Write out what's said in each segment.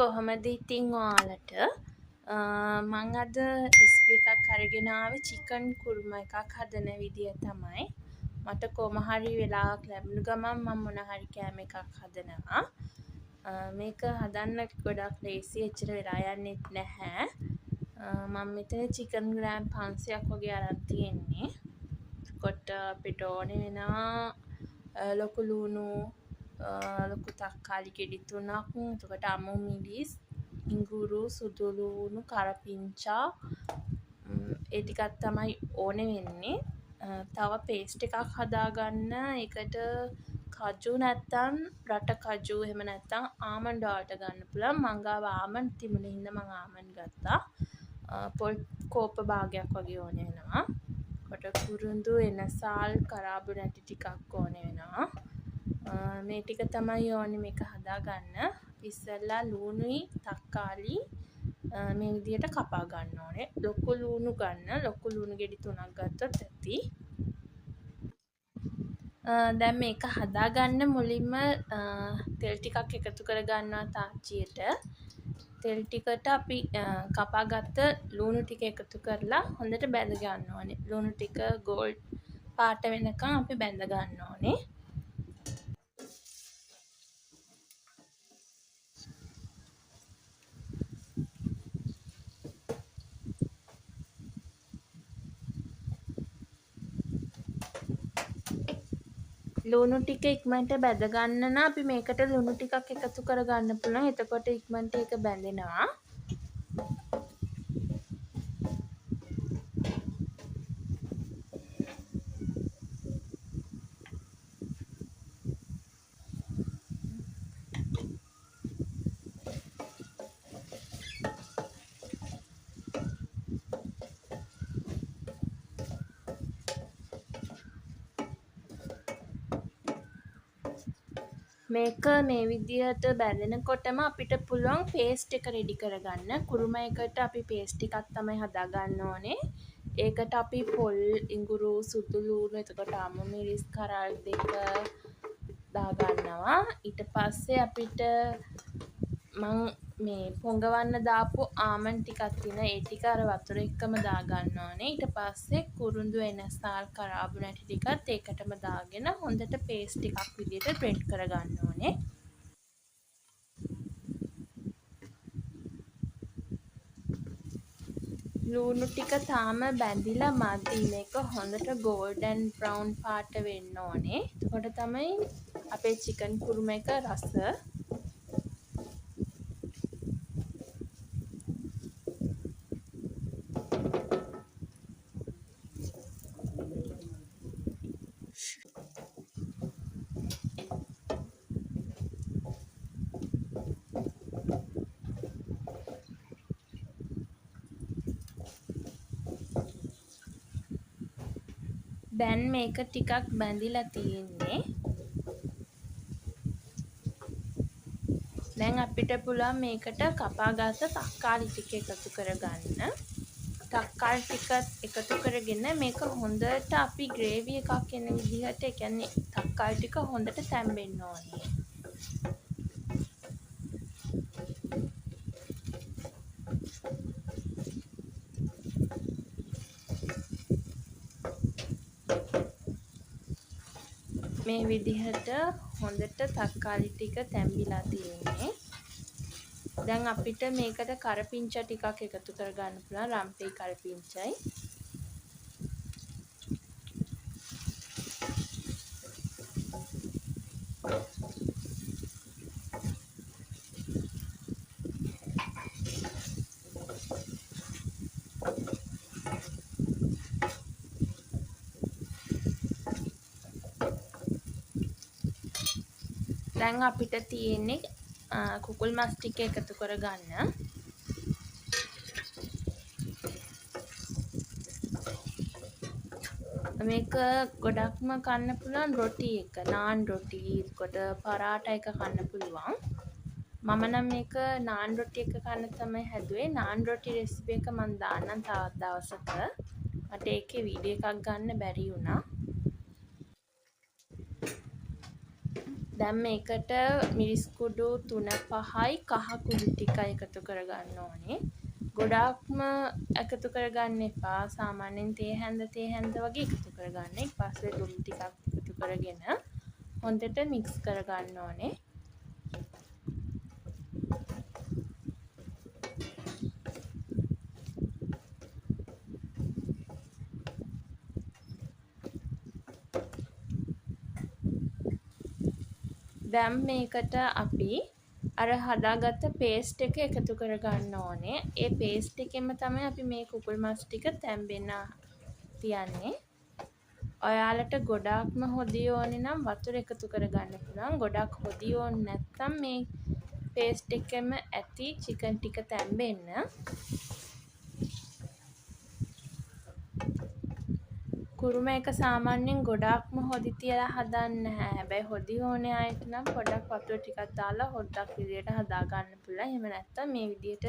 කොහොමද ඉතින් ඔයාලට මං අද රෙසිපි එකක් අරගෙන ආවේ චිකන් කුරුමා එකක් හදන විදිය තමයි. මට කොහොම හරි වෙලාවක් ලැබුණ ගමන් මම මොන හරි කෑම එකක් හදනවා. මේක හදන්න ගොඩක් ලේසි, එච්චර වෙලා යන්නෙත් නැහැ. මම මෙතන චිකන් ග්‍රෑම් 500ක් වගේ අරන් තියෙන්නේ. එතකොට අපිට ඕනේ වෙනවා ලොකු ලුණු, ලොකු තක්කාලි ගෙඩි 3ක්, එතකොට අමු මිරිස්, ඉඟුරු, සුදු ලුණු, කරපිංචා, ඒ ටිකක් තමයි ඕනේ වෙන්නේ. තව පේස්ට් එකක් හදාගන්න. ඒකට කජු නැත්තම් රට කජු, එහෙම නැත්තම් ආමන්ඩ් ඔයාලට ගන්න පුළුවන්. මං ගාව ආමන්ඩ් තිබුණ හින්දා මං ආමන්ඩ් ගත්තා. පොල් කෝප භාගයක් වගේ ඕනේ වෙනවා. කොට කුරුඳු, එනසාල්, කරාබු නැටි ටිකක් ඕනේ වෙනවා. මේ ටික තමයි ඕනේ මේක හදාගන්න. ඉස්සෙල්ලා ලුණුයි තක්කාලි මේ විදිහට කපා ගන්න ඕනේ. ලොකු ලුණු ගන්න. ලොකු ලුණු ගෙඩි 3ක් ගත්තොත් ඇති. දැන් මේක හදාගන්න මුලින්ම තෙල් ටිකක් එකතු කරගන්නවා තාච්චියට. තෙල් ටිකට අපි කපාගත්ත ලුණු ටික එකතු කරලා හොඳට බැඳ ගන්න ඕනේ. ලුණු ටික ගෝල්ඩ් පාට වෙනකන් අපි බැඳ ගන්න ඕනේ. ලුණු ටික ඉක්මනට බැඳ ගන්න නම් අපි මේකට ලුණු ටිකක් එකතු කරගන්න පුළුවන්. එතකොට ඉක්මනට ඒක බැඳෙනවා. මේක මේ විදිහට බැඳෙනකොටම අපිට පුළුවන් පේස්ට් එක රෙඩි කරගන්න. කුරුමා එකට අපි පේස්ට් ටිකක් තමයි හදාගන්න ඕනේ. ඒකට අපි පොල්, ඉඟුරු, සුදු ලුණු, එතකොට අමු මිරිස් කරල් දෙක දාගන්නවා. ඊට පස්සේ අපිට මං මේ පොඟවන්න දාපු ආමන්ඩ් ටිකක් තියෙනවා. ඒ ටික අර වතුර එක්කම දාගන්න ඕනේ. ඊට පස්සේ කුරුඳු, එනසාල්, කරාබු නැටි ටිකත් ඒකටම දාගෙන හොඳට පේස්ට් ටිකක් විදිහට බ්ලෙන්ඩ් කරගන්න ඕනේ. ලුණු ටික තාම බැඳිලා මදි. මේක හොඳට ගෝල්ඩන් බ්‍රවුන් පාට වෙන්න ඕනේ. එතකොට තමයි අපේ චිකන් කුරුමා එක රස. දැන් මේක ටිකක් බැඳිලා තියෙන්නේ. දැන් අපිට පුළුවන් මේකට කපාගත්ත තක්කාලි ටික එකතු කරගන්න. තක්කාලි ටිකත් එකතු කරගෙන මේක හොඳට අපි ග්‍රේවි එකක් එන විදිහට, ඒ කියන්නේ තක්කාලි ටික හොඳට තැම්බෙන්න ඕනේ. මේ විදිහට හොඳට තක්කාලි ටික තැම්බිලා තියෙන්නේ. දැන් අපිට මේකට කරපිංචා ටිකක් එකතු කරගන්න පුළුවන්. රම්පේ කරපිංචයි. දැන් අපිට තියෙන්නේ කුකුල් මස් ටික එකතු කරගන්න. මේක ගොඩක්ම කන්න පුළුවන් රොටි එක, නාන් රොටි, එතකොට පරාටා එක කන්න පුළුවන්. මම නම් මේක නාන් රොටි එක කන්න තමයි හැදුවේ. නාන් රොටි රෙසිපි එක මම දාන්නම් තවත් දවසක. මට ඒකේ වීඩියෝ එකක් ගන්න බැරි වුණා. දැන් මේකට මිරිස් කුඩු 3-5යි කහ කුඩු ටිකයි එකතු කරගන්න ඕනේ. ගොඩාක්ම එකතු කරගන්න එපා. සාමාන්‍යයෙන් තේ හැන්ද වගේ එකතු කරගන්න. ඊට පස්සේ ලුණු ටිකක් එකතු කරගෙන හොඳට මික්ස් කරගන්න ඕනේ. දැන් මේකට අපි අර හදාගත්ත පේස්ට් එක එකතු කරගන්න ඕනේ. ඒ පේස්ට් එකෙන්ම තමයි අපි මේ කුකුල් මස් ටික තැම්බෙන්න තියන්නේ. ඔයාලට ගොඩාක්ම හොදිය ඕනේ නම් වතුර එකතු කරගන්න පුළුවන්. ගොඩක් හොදිය ඕනේ නැත්නම් මේ පේස්ට් එකෙම ඇති චිකන් ටික තැම්බෙන්න. කුරුම එක සාමාන්‍යයෙන් ගොඩාක්ම හොදි තියලා හදන්නේ නැහැ. හැබැයි හොදි ඕනේ අයට නම් පොඩක් වතුර ටිකක් දාලා හොද්දක් විදියට හදා ගන්න පුළුවන්. එහෙම නැත්නම් මේ විදියට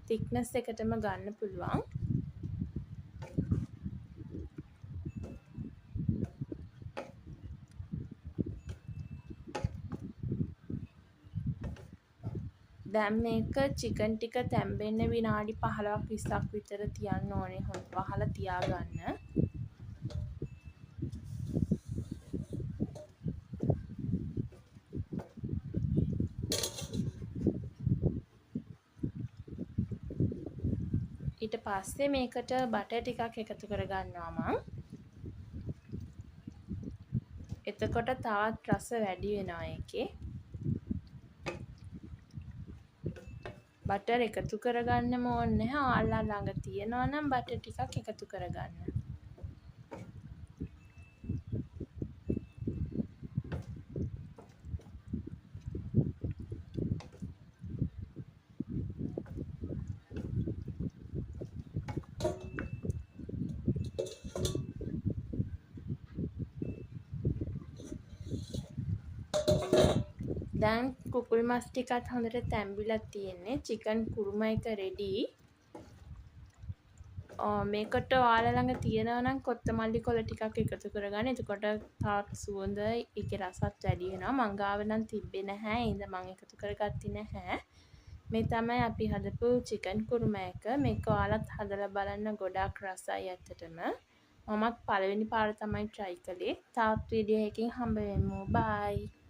thickness එකටම ගන්න පුළුවන්. දැන් මේක චිකන් ටික තැම්බෙන්න විනාඩි 15ක් 20ක් විතර තියන්න ඕනේ. හොඳ වහලා තියාගන්න. ඊට පස්සේ මේකට බටර් ටිකක් එකතු කරගන්නවා මං. එතකොට තවත් රස වැඩි වෙනවා ඒකේ. බටර් එකතු කරගන්නම ඕනේ නැහැ. ඔයාලා ළඟ තියෙනවා නම් බටර් ටිකක් එකතු කරගන්න. දැන් කුකුල් මස් ටිකත් හොඳට තැම්බිලා තියෙන්නේ. චිකන් කුරුම එක රෙඩි. මේකට ඔයාලා ළඟ තියෙනවා නම් කොත්තමල්ලි කොළ ටිකක් එකතු කරගන්න. එතකොට තාත් සුවඳ ඒකේ රසත් වැඩි වෙනවා. මං ගාව නම් තිබ්බේ නැහැ. ඒ හින්දා මං එකතු කරගත්තේ නැහැ. මේ තමයි අපි හදපු චිකන් කුරුම එක. මේක ඔයාලත් හදලා බලන්න ගොඩාක් රසයි ඇත්තටම. මමත් පළවෙනි පාර තමයි try කළේ. තාත් වීඩියෝ එකකින් හම්බ වෙමු. bye.